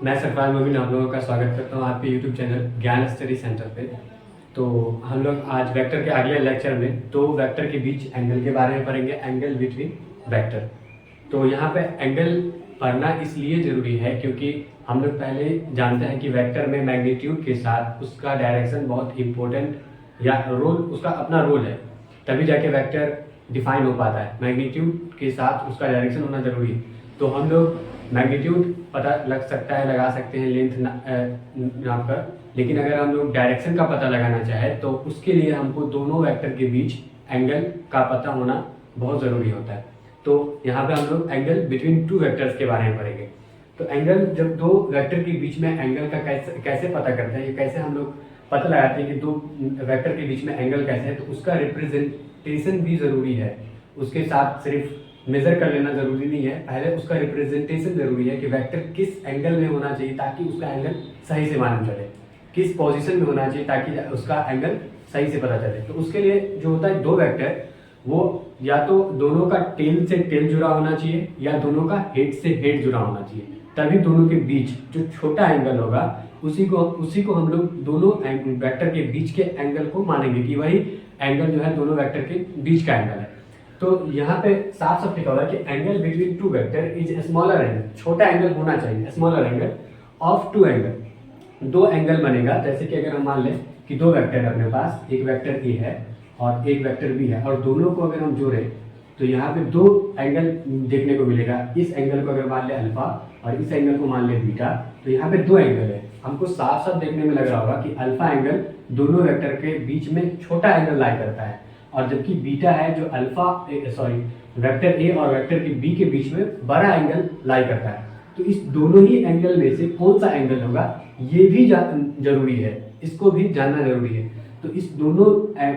मैं सरफराज मोबिन आप लोगों का स्वागत करता हूँ आपके यूट्यूब चैनल ज्ञान स्टडी सेंटर पे। तो हम लोग आज वेक्टर के अगले लेक्चर में दो वेक्टर के बीच एंगल के बारे में पढ़ेंगे, एंगल बिटवीन वेक्टर। तो यहाँ पे एंगल पढ़ना इसलिए ज़रूरी है क्योंकि हम लोग पहले जानते हैं कि वेक्टर में मैग्नीट्यूड के साथ उसका डायरेक्शन बहुत इम्पोर्टेंट या रोल, उसका अपना रोल है, तभी जाके वेक्टर डिफाइन हो पाता है। मैग्नीट्यूड के साथ उसका डायरेक्शन होना ज़रूरी है। तो हम लोग मैग्नीट्यूड पता लग सकता है, लगा सकते हैं लेंथ नाप कर, लेकिन अगर हम लोग डायरेक्शन का पता लगाना चाहे तो उसके लिए हमको दोनों वेक्टर के बीच एंगल का पता होना बहुत ज़रूरी होता है। तो यहाँ पे हम लोग एंगल बिटवीन टू वेक्टर्स के बारे में पढ़ेंगे। तो एंगल, जब दो वेक्टर के बीच में एंगल का कैसे पता करते हैं, कैसे हम लोग पता लगाते हैं कि दो वेक्टर के बीच में एंगल कैसे है, तो उसका रिप्रेजेंटेशन भी ज़रूरी है। उसके साथ सिर्फ मेजर कर लेना जरूरी नहीं है, पहले उसका रिप्रेजेंटेशन जरूरी है कि वेक्टर किस एंगल में होना चाहिए ताकि उसका एंगल सही से मालूम चले, किस पोजीशन में होना चाहिए ताकि उसका एंगल सही से पता चले। तो उसके लिए जो होता है दो वेक्टर, वो या तो दोनों का टेल से टेल जुड़ा होना चाहिए या दोनों का हेड से हेड जुड़ा होना चाहिए, तभी दोनों के बीच जो छोटा एंगल होगा उसी को हम लोग दोनों वेक्टर के बीच के एंगल को मानेंगे कि वही एंगल जो है दोनों वेक्टर के बीच का एंगल है। तो यहाँ पे साफ साफ लिखा हुआ है कि angle between two vector is smaller angle, छोटा एंगल होना चाहिए, smaller angle of two angle. दो एंगल बनेगा, जैसे कि अगर हम मान लें कि दो वेक्टर है अपने पास, एक वेक्टर ए है और एक वेक्टर बी है, और दोनों को अगर हम जोड़े तो यहाँ पे दो एंगल देखने को मिलेगा। इस एंगल को अगर मान ले अल्फा और इस एंगल को मान ले बीटा, तो यहाँ पे दो एंगल है। हमको साफ साफ देखने में लग रहा होगा कि अल्फा एंगल दोनों वेक्टर के बीच में छोटा एंगल लाई करता है, और जबकि बीटा है जो वेक्टर ए और वेक्टर के बी के बीच में बड़ा एंगल लाई करता है। तो इस दोनों ही एंगल में से कौन सा एंगल होगा ये भी जरूरी है, इसको भी जानना जरूरी है। तो इस दोनों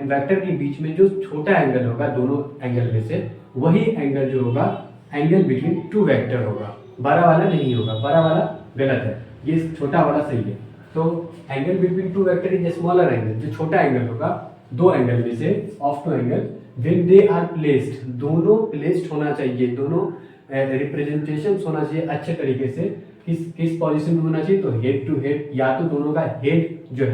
वेक्टर के बीच में जो छोटा एंगल होगा दोनों एंगल में से, वही एंगल जो होगा एंगल बिटवीन टू वेक्टर होगा। बड़ा वाला नहीं होगा, बड़ा वाला गलत है, ये छोटा वाला सही है। तो angle between two vector is smaller angle, जो छोटा एंगल होगा दो एंगल में से of two angle when they are placed, दोनों प्लेस्ड होना चाहिए, दोनों रिप्रेजेंटेशन होना चाहिए अच्छे तरीके से। किस पोजीशन में होना चाहिए, तो हेड टू हेड, या तो दोनों का हेड जो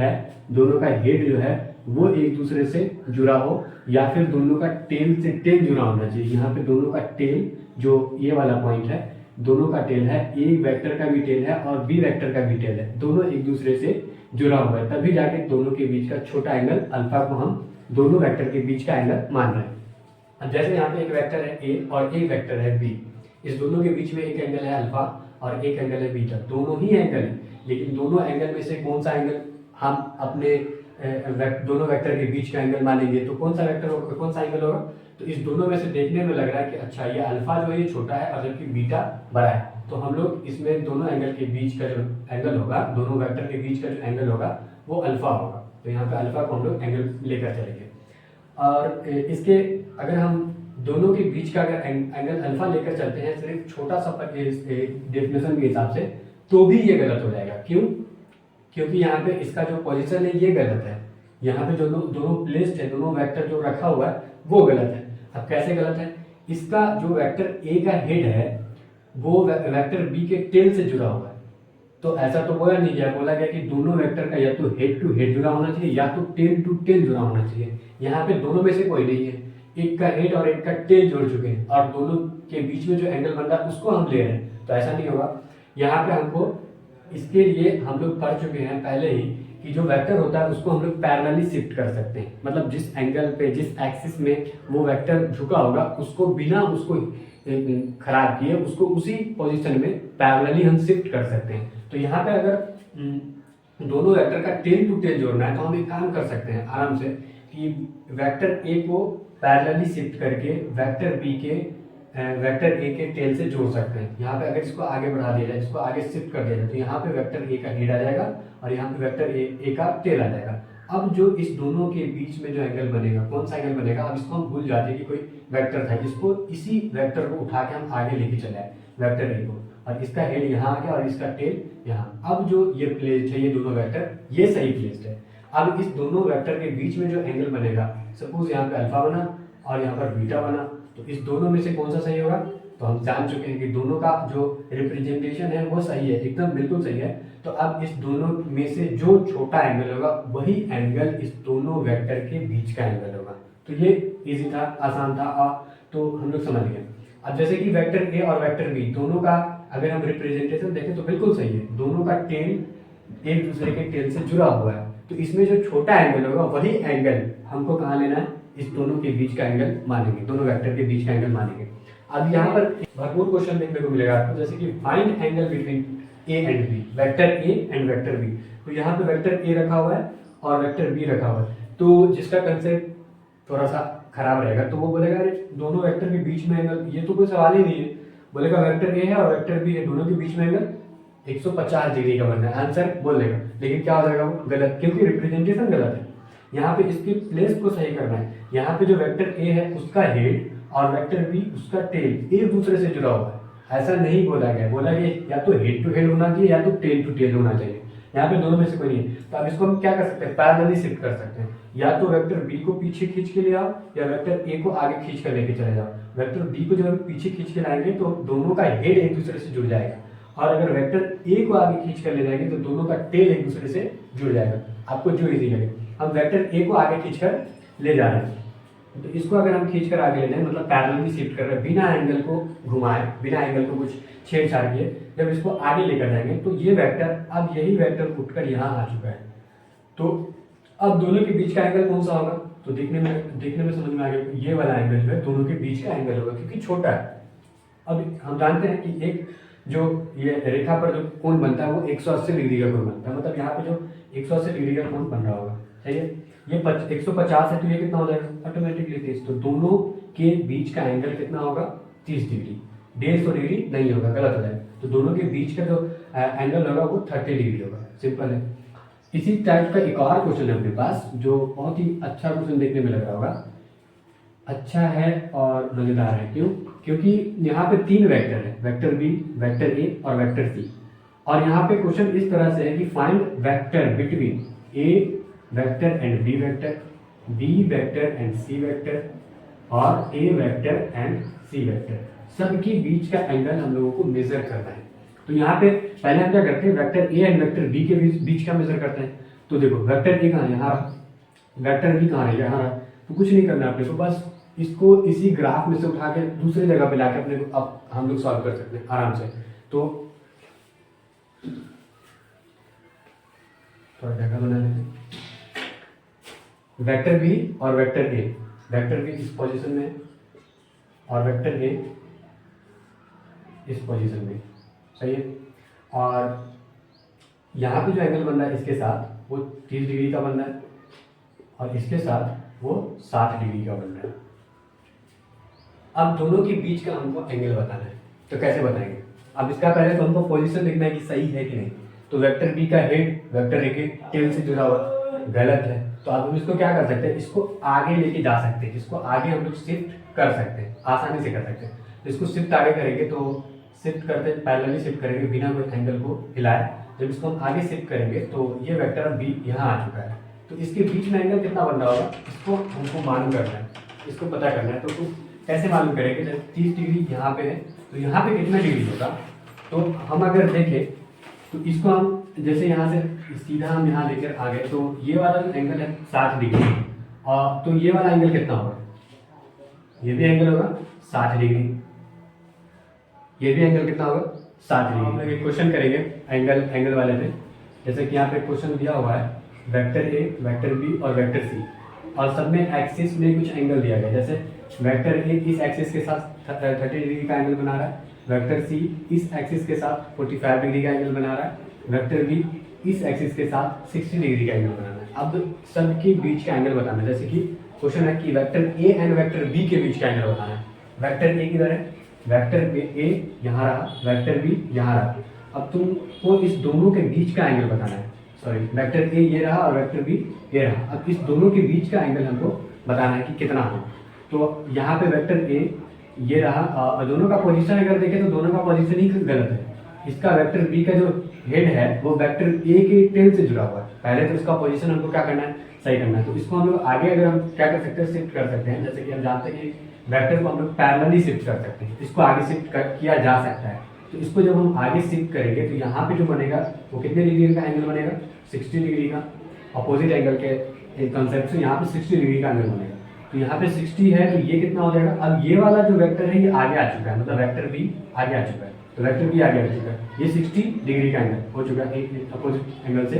है वो एक दूसरे से जुड़ा हो, या फिर दोनों का टेल से टेल जुड़ा होना चाहिए। यहाँ पे दोनों का टेल, जो ये वाला पॉइंट है, दोनों का टेल है, एक वेक्टर का भी टेल है और बी वेक्टर का भी टेल है, दोनों एक दूसरे से जुड़ा हुआ है, तभी जाके दोनों के बीच का छोटा एंगल अल्फा को हम दोनों वेक्टर के बीच का एंगल मान रहे हैं। अब जैसे यहाँ पे एक वेक्टर है ए और एक वेक्टर है बी, इस दोनों के बीच में एक एंगल है अल्फा और एक एंगल है बीटा, दोनों ही एंगल है, लेकिन दोनों एंगल में से कौन सा एंगल हम अपने दोनों वेक्टर के बीच का एंगल मानेंगे, तो कौन सा वेक्टर होगा, कौन सा एंगल होगा। तो इस दोनों में से देखने में लग रहा है कि अच्छा ये अल्फा जो है ये छोटा है और जबकि बीटा बड़ा है, तो हम लोग इसमें दोनों एंगल के बीच का जो एंगल होगा, दोनों वेक्टर के बीच का जो एंगल होगा वो अल्फा होगा। तो यहाँ पे अल्फा को हम लोग एंगल लेकर चलेंगे, और इसके अगर हम दोनों के बीच का अगर एंगल अल्फा लेकर चलते हैं सिर्फ छोटा सा डेफिनेशन के हिसाब से, तो भी ये गलत हो जाएगा। क्यों? क्योंकि यहाँ पे इसका जो पोजीशन है ये गलत है, यहाँ पे जो दोनों प्लेस्ड है, दोनों वेक्टर जो रखा हुआ है वो गलत है। अब कैसे गलत है? इसका जो वेक्टर ए का हेड है वो वेक्टर बी के टेल से जुड़ा हुआ है, तो ऐसा तो बोला नहीं गया, बोला गया कि दोनों वेक्टर का या तो हेड टू हेड जुड़ा होना चाहिए या तो टेल टू टेल जुड़ा होना चाहिए। यहाँ पे दोनों में से कोई नहीं है, एक का हेड और एक का टेल जोड़ चुके हैं और दोनों के बीच में जो एंगल बन रहा है उसको हम ले रहे हैं, तो ऐसा नहीं होगा। यहाँ पे हमको इसके लिए हम लोग पढ़ चुके हैं पहले ही कि जो वेक्टर होता है उसको हम लोग पैरेलली शिफ्ट कर सकते हैं, मतलब जिस एंगल पे, जिस एक्सिस में वो वेक्टर झुका होगा उसको बिना उसको खराब किए उसको उसी पोजीशन में पैरेलली हम शिफ्ट कर सकते हैं। तो यहाँ पे अगर दोनों वेक्टर का टेल टू टेल जोड़ना है तो हम एक काम कर सकते हैं आराम से कि वेक्टर ए को पैरेलली शिफ्ट करके वेक्टर ए के टेल से जोड़ सकते हैं। यहाँ पे अगर इसको आगे बढ़ा दिया जाए, इसको आगे शिफ्ट कर दिया जाए, तो यहाँ पे वेक्टर ए का हेड आ जाएगा और यहाँ पे वेक्टर ए का टेल आ जाएगा। अब जो इस दोनों के बीच में जो एंगल बनेगा, कौन सा एंगल बनेगा, अब इसको हम भूल जाते हैं कि कोई वेक्टर था, इसको इसी वेक्टर को उठा के हम आगे लेके चले आए वेक्टर ए को, और इसका हेड यहाँ आ गया और इसका टेल यहाँ। अब जो ये प्लेस्ड है, ये दोनों वेक्टर ये सही प्लेस्ड है। अब इस दोनों वेक्टर के बीच में जो एंगल बनेगा, सपोज यहाँ पे अल्फा बना और यहाँ पर बीटा बना, तो इस दोनों में से कौन सा सही होगा, तो हम जान चुके हैं कि दोनों का जो रिप्रेजेंटेशन है वो सही है, एकदम बिल्कुल सही है। तो अब इस दोनों में से जो छोटा एंगल होगा वही एंगल इस दोनों वेक्टर के बीच का एंगल होगा। तो ये इजी था, आसान था, तो हम लोग समझ गए। अब जैसे कि वेक्टर ए और वेक्टर बी दोनों का अगर हम रिप्रेजेंटेशन देखें तो बिल्कुल सही है, दोनों का टेल एक दूसरे के टेल से जुड़ा हुआ है। तो इसमें जो छोटा एंगल होगा वही एंगल हमको कहाँ लेना है, इस दोनों के बीच का एंगल मानेंगे, दोनों वेक्टर के बीच का एंगल मानेंगे। अब यहाँ पर भरपूर क्वेश्चन देखने को मिलेगा आपको, जैसे कि find angle between A and B, vector A and vector B. तो यहाँ पे वेक्टर ए रखा हुआ है और वेक्टर बी रखा हुआ है, तो जिसका कंसेप्ट थोड़ा सा खराब रहेगा तो वो बोलेगा अरे दोनों वेक्टर के बीच में एंगल, ये तो कोई सवाल ही नहीं है। बोलेगा वेक्टर ए है और वेक्टर बी है, दोनों के बीच में एंगल 150 डिग्री का बनना है, आंसर बोल देगा। लेकिन क्या हो जाएगा वो गलत, क्योंकि रिप्रेजेंटेशन गलत है। यहाँ पे इसके प्लेस को सही करना है। यहाँ पे जो वेक्टर ए है उसका हेड और वेक्टर बी उसका टेल एक दूसरे से जुड़ा हुआ है, ऐसा नहीं बोला गया। बोला गया या तो हेड टू हेड होना चाहिए या तो टेल टू टेल होना चाहिए, यहाँ पे दोनों में से कोई नहीं है। तो अब इसको हम क्या कर सकते हैं, पैरेलली शिफ्ट कर सकते हैं। या तो वेक्टर बी को पीछे खींच के ले आओ या वेक्टर ए को आगे खींच कर लेके चले जाओ। वेक्टर बी को जब हम पीछे खींच के लाएंगे तो दोनों का हेड एक दूसरे से जुड़ जाएगा, और अगर वेक्टर ए को आगे खींच कर ले जाएंगे तो दोनों का टेल एक दूसरे से जुड़ जाएगा। आपको जो इजी लगे, हम वेक्टर ए को आगे खींच कर ले जा रहे हैं, तो इसको अगर हम खींच कर आगे ले जाएं मतलब पैरेलली शिफ्ट कर रहे हैं, बिना एंगल को घुमाए, बिना एंगल को कुछ छेड़छाड़ किए, जब इसको आगे लेकर जाएंगे तो ये वेक्टर, अब यही वेक्टर उठकर यहाँ आ चुका है। तो अब दोनों के बीच का एंगल कौन सा होगा, तो देखने में समझ में आ गया, ये वाला एंगल जो है दोनों के बीच का एंगल होगा, क्योंकि छोटा है। अब हम जानते हैं कि एक जो ये रेखा पर जो कोण बनता है वो 180 डिग्री का कोण बनता है, मतलब यहाँ पे जो 180 डिग्री का कोण बन रहा होगा, सही है। ये 150 है तो ये कितना हो जाएगा ऑटोमेटिकली 30। तो दोनों के बीच का एंगल कितना होगा 30 डिग्री, 150 डिग्री नहीं होगा, गलत हो जाएगा। तो दोनों के बीच का जो एंगल होगा वो 30 डिग्री होगा, सिंपल है। इसी टाइप का एक और क्वेश्चन है अपने पास जो बहुत ही अच्छा क्वेश्चन देखने में लग रहा होगा, अच्छा है और मजेदार है। क्यों? क्योंकि यहाँ पे 3 वेक्टर है, वेक्टर बी, वेक्टर ए और वेक्टर सी। और यहाँ पे क्वेश्चन इस तरह से है कि find vector between A vector and B vector, B vector and C vector और A vector and C vector, सबके बीच का एंगल हम लोगों को मेजर करना है। तो यहाँ पे पहले हम क्या करते हैं, vector A and vector B के बीच का मेजर करते हैं। तो देखो वेक्टर ए कहाँ है, यहाँ रहा, वेक्टर बी कहाँ है, यहाँ रहा। तो कुछ नहीं करना अपने को, बस इसको इसी ग्राफ में से उठा के दूसरी जगह पे लाके अपने को अब हम लोग सॉल्व कर सकते हैं आराम से। तो थोड़ा जगह बना लेते हैं, वेक्टर बी और वेक्टर ए, वेक्टर बी इस पोजीशन में और वेक्टर ए इस पोजीशन में, सही है। और यहाँ पे जो एंगल बन रहा है इसके साथ वो 30 डिग्री का बन रहा है और इसके साथ वो 60 डिग्री का बन रहा है। अब दोनों के बीच का हमको एंगल बताना है, तो कैसे बताएंगे। अब इसका पहले तो हमको पोजीशन देखना है कि सही है कि नहीं। तो वेक्टर बी का हेड वेक्टर ए के टेल से जुड़ा हुआ, गलत है। तो अब हम इसको क्या कर सकते हैं, इसको आगे लेके जा सकते हैं, इसको आगे हम लोग शिफ्ट कर सकते हैं, आसानी से कर सकते हैं। तो इसको शिफ्ट आगे करेंगे तो शिफ्ट करते पैरेलली शिफ्ट करेंगे बिना कोई एंगल को हिलाए। जब इसको हम आगे शिफ्ट करेंगे तो ये वेक्टर बी यहाँ आ चुका है, तो इसके बीच में एंगल कितना बन रहा होगा इसको हमको मालूम करना है, इसको पता करना है। तो कैसे मालूम करेंगे, जब 30 डिग्री यहाँ पे है तो यहाँ पे कितना डिग्री होगा। तो हम अगर देखें तो इसको हम जैसे यहाँ से सीधा हम यहाँ लेकर आ गए तो ये वाला जो एंगल है 60 डिग्री, और तो ये वाला एंगल कितना होगा, ये भी एंगल होगा 60 डिग्री, ये भी एंगल कितना होगा 60 डिग्री। हम लोग एक क्वेश्चन करेंगे एंगल वाले में, जैसे कि यहाँ पे क्वेश्चन दिया हुआ है वेक्टर ए, वेक्टर बी और वेक्टर सी, और सब में एक्सिस में कुछ एंगल दिया गया। जैसे वेक्टर ए इस एक्सिस के साथ 30 डिग्री का एंगल बना रहा है, वेक्टर सी इस एक्सिस के साथ 45 डिग्री का एंगल बना रहा है, वेक्टर बी इस एक्सिस के साथ 60 डिग्री का एंगल बनाना है। अब सबके बीच का एंगल बताना है, जैसे कि क्वेश्चन है कि vector A and vector B के बीच का एंगल बताना है। वेक्टर ए किधर है, वेक्टर ए यहाँ रहा, वेक्टर बी यहाँ रहा। अब तुमको इस दोनों के बीच का एंगल बताना है, सॉरी वेक्टर ए ये रहा और वेक्टर बी ये रहा। अब इस दोनों के बीच का एंगल हमको बताना है कि कितना हो। तो यहाँ पे वेक्टर ए ये रहा, और दोनों का पोजीशन अगर देखें तो दोनों का पोजीशन ही गलत है। इसका वेक्टर बी का जो हेड है वो वेक्टर ए के टेल से जुड़ा हुआ है। पहले तो इसका पोजीशन हमको क्या करना है, सही करना है। तो इसको हम लोग आगे अगर हम क्या कर सकते हैं, शिफ्ट कर सकते हैं। जैसे कि हम जानते हैं कि वेक्टर को हम लोग पैरेलली शिफ्ट कर सकते हैं, इसको आगे शिफ्ट किया जा सकता है। तो इसको जब हम आगे शिफ्ट करेंगे तो यहाँ पे जो बनेगा वो कितने डिग्री का एंगल बनेगा, 60 डिग्री का। अपोजिट एंगल के कंसेप्ट से यहाँ पे 60 डिग्री का एंगल बनेगा। तो यहाँ पे 60 है तो ये कितना हो जाएगा, अब ये वाला जो वेक्टर है ये आगे आ चुका है, मतलब वेक्टर बी आगे आ चुका है, तो वेक्टर बी आगे आ चुका है, ये 60 डिग्री का एंगल हो चुका है अपोजिट एंगल से।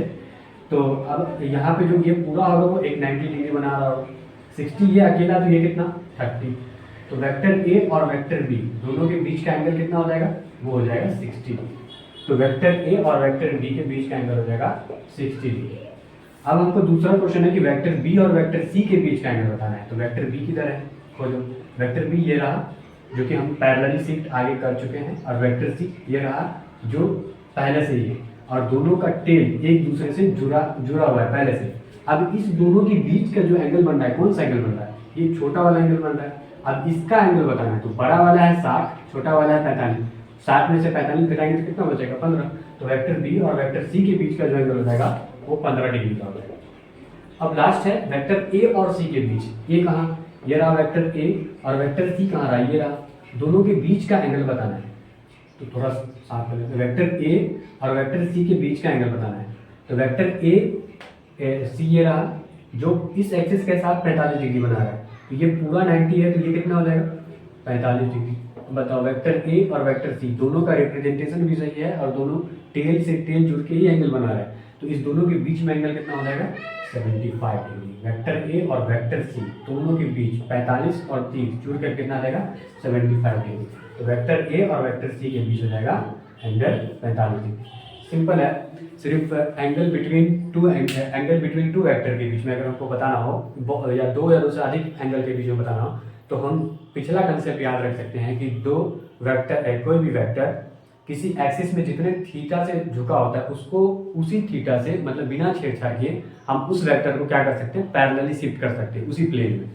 तो अब यहाँ पे जो ये पूरा होगा वो एक 90 डिग्री बना रहा होगा, 60 ये अकेला तो ये कितना 30। तो वेक्टर ए और वेक्टर बी दोनों के बीच का एंगल कितना हो जाएगा, वो हो जाएगा 60। तो वेक्टर ए और वेक्टर बी के बीच का एंगल हो जाएगा 60 डिग्री। अब हमको दूसरा क्वेश्चन है कि वेक्टर बी और वेक्टर सी के बीच का एंगल बताना है। तो वेक्टर बी की तरह है, खोजो। वेक्टर बी ये रहा जो कि हम पैरेलली शिफ्ट आगे कर चुके हैं, और वेक्टर सी ये रहा जो पहले से ही है, और दोनों का टेल एक दूसरे से जुड़ा हुआ है पहले से। अब इस दोनों के बीच का जो एंगल बन रहा है, कौन सा एंगल बन रहा है, ये छोटा वाला एंगल बन रहा है। अब इसका एंगल बताना है, तो बड़ा वाला है 60, छोटा वाला है 45। 60 में से 45 घटाएंगे तो कितना बचेगा, 15। तो वेक्टर बी और वेक्टर सी के बीच का जो एंगल हो जाएगा वो 15 डिग्री का हो जाएगा। अब लास्ट है वेक्टर ए और सी के बीच, ये कहाँ, ये रहा वेक्टर ए, और वेक्टर सी कहाँ रहा, ये रहा। दोनों के बीच का एंगल बताना है, तो थोड़ा साफ कर लेते हैं। वेक्टर ए और वेक्टर सी के बीच का एंगल बताना है। तो वेक्टर ए सी ये रहा जो इस एक्सिस के साथ 45 डिग्री बना रहा है, तो ये पूरा 90 है, तो ये कितना हो जाएगा 45 डिग्री। बताओ वेक्टर ए और वेक्टर सी दोनों का रिप्रेजेंटेशन भी सही है, और दोनों टेल से टेल जुड़ के ही एंगल बना रहा है, तो इस दोनों के बीच में एंगल कितना हो जाएगा 75 डिग्री। वेक्टर ए और वेक्टर सी दोनों के बीच 45 और 30 जुड़ कर कितना आ जाएगा 75 डिग्री। तो वेक्टर ए और वेक्टर सी के बीच हो जाएगा एंगल 45 डिग्री। सिंपल है, सिर्फ एंगल बिटवीन टू वेक्टर के बीच में अगर हमको बताना हो, या दो से अधिक एंगल के बीच में बताना हो, तो हम पिछला कंसेप्ट याद रख सकते हैं कि दो वेक्टर, कोई भी वेक्टर किसी एक्सिस में जितने थीटा से झुका होता है उसको उसी थीटा से, मतलब बिना छेड़छाड़ किए, हम उस वेक्टर को क्या कर सकते हैं, पैरेलली शिफ्ट कर सकते हैं उसी प्लेन में।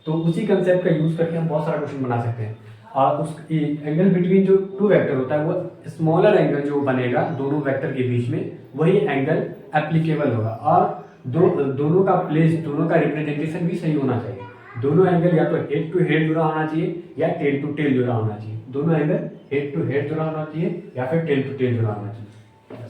तो उसी कंसेप्ट का यूज करके हम बहुत सारा क्वेश्चन बना सकते हैं। और उस एंगल बिटवीन जो टू वेक्टर होता है वो स्मॉलर एंगल जो बनेगा दोनों वेक्टर के बीच में, वही एंगल एप्लीकेबल होगा। और दोनों का प्लेस, दोनों का रिप्रेजेंटेशन भी सही होना चाहिए। दोनों एंगल या तो हेड टू हेड जुड़ा होना चाहिए या टेल टू टेल जुड़ा होना चाहिए। दोनों एंगल हेड टू हेड जुड़ा होना चाहिए या फिर टेल टू टेल जुड़ा होना चाहिए।